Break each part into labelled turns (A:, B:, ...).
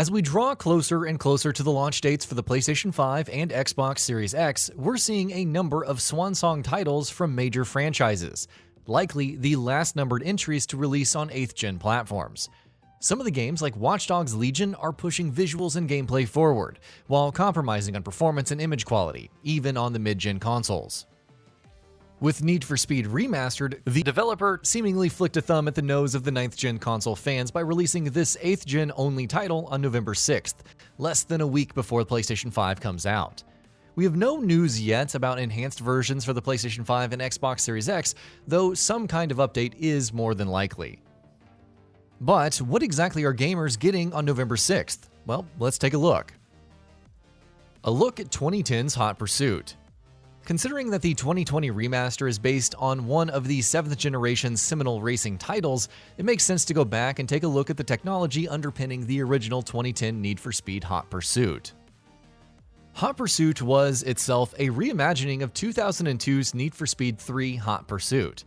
A: As we draw closer and closer to the launch dates for the PlayStation 5 and Xbox Series X, we're seeing a number of swan-song titles from major franchises, likely the last numbered entries to release on 8th-gen platforms. Some of the games, like Watch Dogs Legion, are pushing visuals and gameplay forward, while compromising on performance and image quality, even on the mid-gen consoles. With Need for Speed Remastered, the developer seemingly flicked a thumb at the nose of the 9th-gen console fans by releasing this 8th-gen only title on November 6th, less than a week before the PlayStation 5 comes out. We have no news yet about enhanced versions for the PlayStation 5 and Xbox Series X, though some kind of update is more than likely. But what exactly are gamers getting on November 6th? Well, let's take a look. A look at 2010's Hot Pursuit. Considering that the 2020 remaster is based on one of the 7th generation's seminal racing titles, it makes sense to go back and take a look at the technology underpinning the original 2010 Need for Speed Hot Pursuit. Hot Pursuit was itself a reimagining of 2002's Need for Speed 3 Hot Pursuit.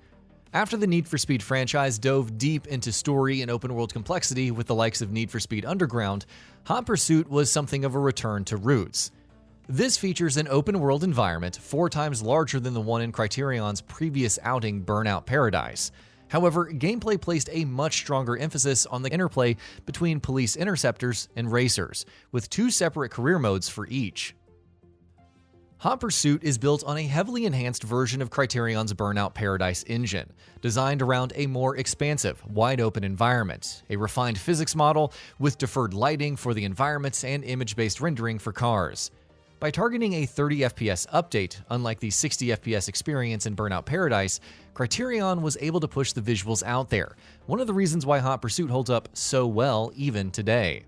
A: After the Need for Speed franchise dove deep into story and open-world complexity with the likes of Need for Speed Underground, Hot Pursuit was something of a return to roots. This features an open-world environment 4 times larger than the one in Criterion's previous outing Burnout Paradise. However, gameplay placed a much stronger emphasis on the interplay between police interceptors and racers, with 2 separate career modes for each. Hot Pursuit is built on a heavily enhanced version of Criterion's Burnout Paradise engine, designed around a more expansive, wide-open environment, a refined physics model with deferred lighting for the environments and image-based rendering for cars. By targeting a 30 FPS update, unlike the 60 FPS experience in Burnout Paradise, Criterion was able to push the visuals out there, one of the reasons why Hot Pursuit holds up so well even today.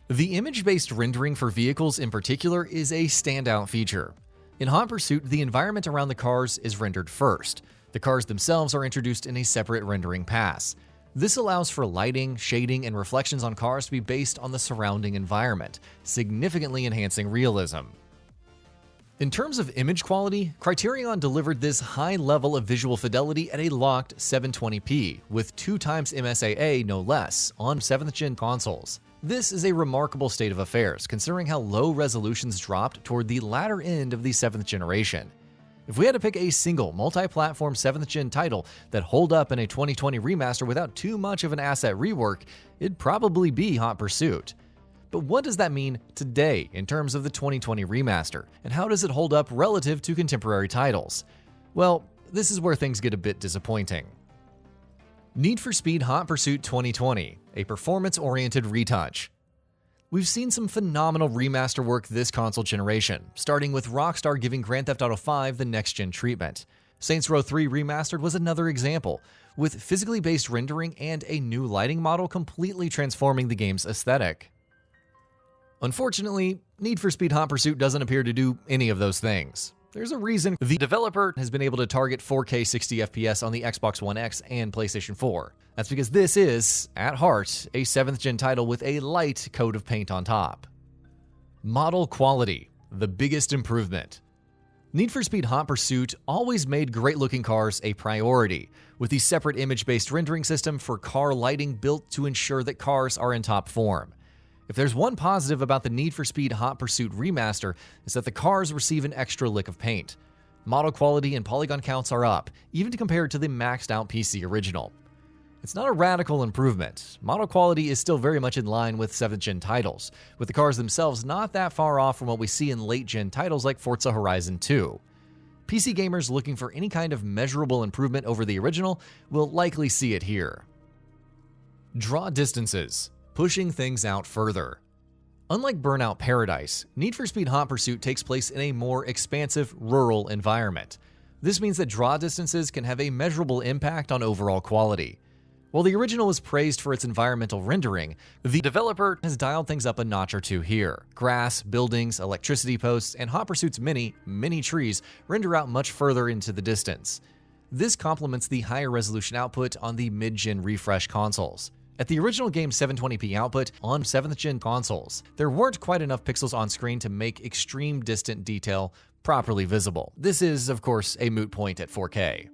A: The image-based rendering for vehicles in particular is a standout feature. In Hot Pursuit, the environment around the cars is rendered first. The cars themselves are introduced in a separate rendering pass. This allows for lighting, shading, and reflections on cars to be based on the surrounding environment, significantly enhancing realism. In terms of image quality, Criterion delivered this high level of visual fidelity at a locked 720p, with 2 times MSAA no less, on 7th-gen consoles. This is a remarkable state of affairs, considering how low resolutions dropped toward the latter end of the 7th generation. If we had to pick a single multi-platform 7th-gen title that hold up in a 2020 remaster without too much of an asset rework, it'd probably be Hot Pursuit. But what does that mean today in terms of the 2020 remaster, and how does it hold up relative to contemporary titles? Well, this is where things get a bit disappointing. Need for Speed Hot Pursuit 2020, a performance-oriented retouch. We've seen some phenomenal remaster work this console generation, starting with Rockstar giving Grand Theft Auto V the next-gen treatment. Saints Row 3 Remastered was another example, with physically based rendering and a new lighting model completely transforming the game's aesthetic. Unfortunately, Need for Speed Hot Pursuit doesn't appear to do any of those things. There's a reason the developer has been able to target 4K 60 FPS on the Xbox One X and PlayStation 4. That's because this is, at heart, a 7th-gen title with a light coat of paint on top. Model quality, the biggest improvement. Need for Speed Hot Pursuit always made great-looking cars a priority, with the separate image-based rendering system for car lighting built to ensure that cars are in top form. If there's one positive about the Need for Speed Hot Pursuit remaster, it's that the cars receive an extra lick of paint. Model quality and polygon counts are up, even compared to the maxed-out PC original. It's not a radical improvement. Model quality is still very much in line with 7th-gen titles, with the cars themselves not that far off from what we see in late-gen titles like Forza Horizon 2. PC gamers looking for any kind of measurable improvement over the original will likely see it here. Draw distances, pushing things out further. Unlike Burnout Paradise, Need for Speed Hot Pursuit takes place in a more expansive, rural environment. This means that draw distances can have a measurable impact on overall quality. While the original was praised for its environmental rendering, the developer has dialed things up a notch or two here. Grass, buildings, electricity posts, and Hot Pursuit's many trees render out much further into the distance. This complements the higher resolution output on the mid-gen refresh consoles. At the original game's 720p output on 7th-gen consoles, there weren't quite enough pixels on screen to make extreme distant detail properly visible. This is, of course, a moot point at 4K.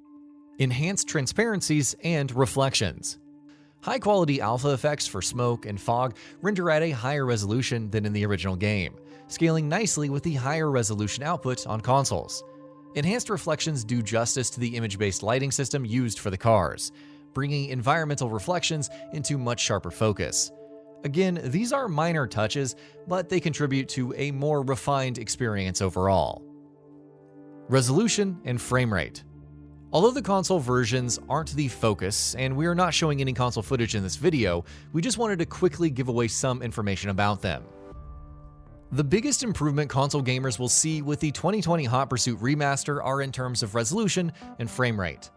A: Enhanced transparencies and reflections. High-quality alpha effects for smoke and fog render at a higher resolution than in the original game, scaling nicely with the higher resolution output on consoles. Enhanced reflections do justice to the image-based lighting system used for the cars, bringing environmental reflections into much sharper focus. Again, these are minor touches, but they contribute to a more refined experience overall. Resolution and frame rate. Although the console versions aren't the focus, and we are not showing any console footage in this video, we just wanted to quickly give away some information about them. The biggest improvement console gamers will see with the 2020 Hot Pursuit Remaster are in terms of resolution and frame rate.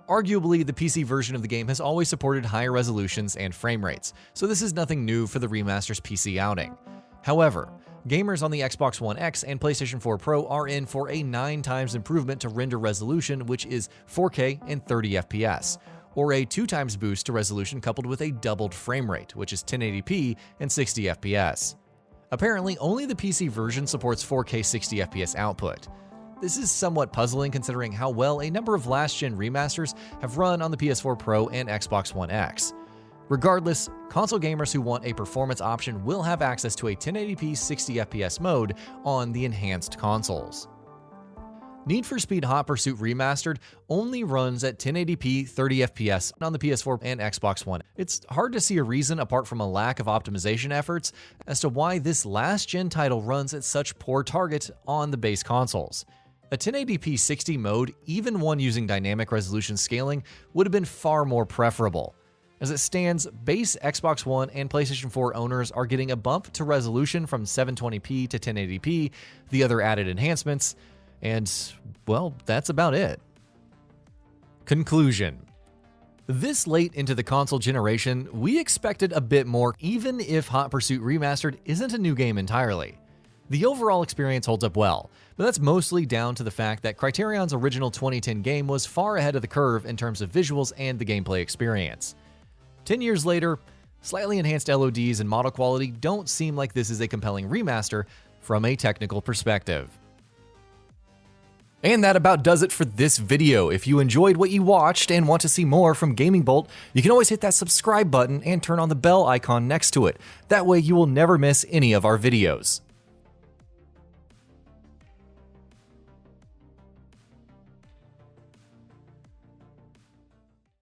A: Arguably, the PC version of the game has always supported higher resolutions and frame rates, so this is nothing new for the remaster's PC outing. However, gamers on the Xbox One X and PlayStation 4 Pro are in for a 9 times improvement to render resolution, which is 4K and 30 FPS, or a 2 times boost to resolution coupled with a doubled frame rate, which is 1080p and 60 FPS. Apparently, only the PC version supports 4K 60 FPS output. This is somewhat puzzling considering how well a number of last-gen remasters have run on the PS4 Pro and Xbox One X. Regardless, console gamers who want a performance option will have access to a 1080p 60 FPS mode on the enhanced consoles. Need for Speed Hot Pursuit Remastered only runs at 1080p 30 FPS on the PS4 and Xbox One. It's hard to see a reason apart from a lack of optimization efforts as to why this last-gen title runs at such poor target on the base consoles. A 1080p 60 mode, even one using dynamic resolution scaling, would have been far more preferable. As it stands, base Xbox One and PlayStation 4 owners are getting a bump to resolution from 720p to 1080p, the other added enhancements, and, well, that's about it. Conclusion. This late into the console generation, we expected a bit more, even if Hot Pursuit Remastered isn't a new game entirely. The overall experience holds up well, but that's mostly down to the fact that Criterion's original 2010 game was far ahead of the curve in terms of visuals and the gameplay experience. 10 years later, slightly enhanced LODs and model quality don't seem like this is a compelling remaster from a technical perspective. And that about does it for this video. If you enjoyed what you watched and want to see more from Gaming Bolt, you can always hit that subscribe button and turn on the bell icon next to it. That way you will never miss any of our videos.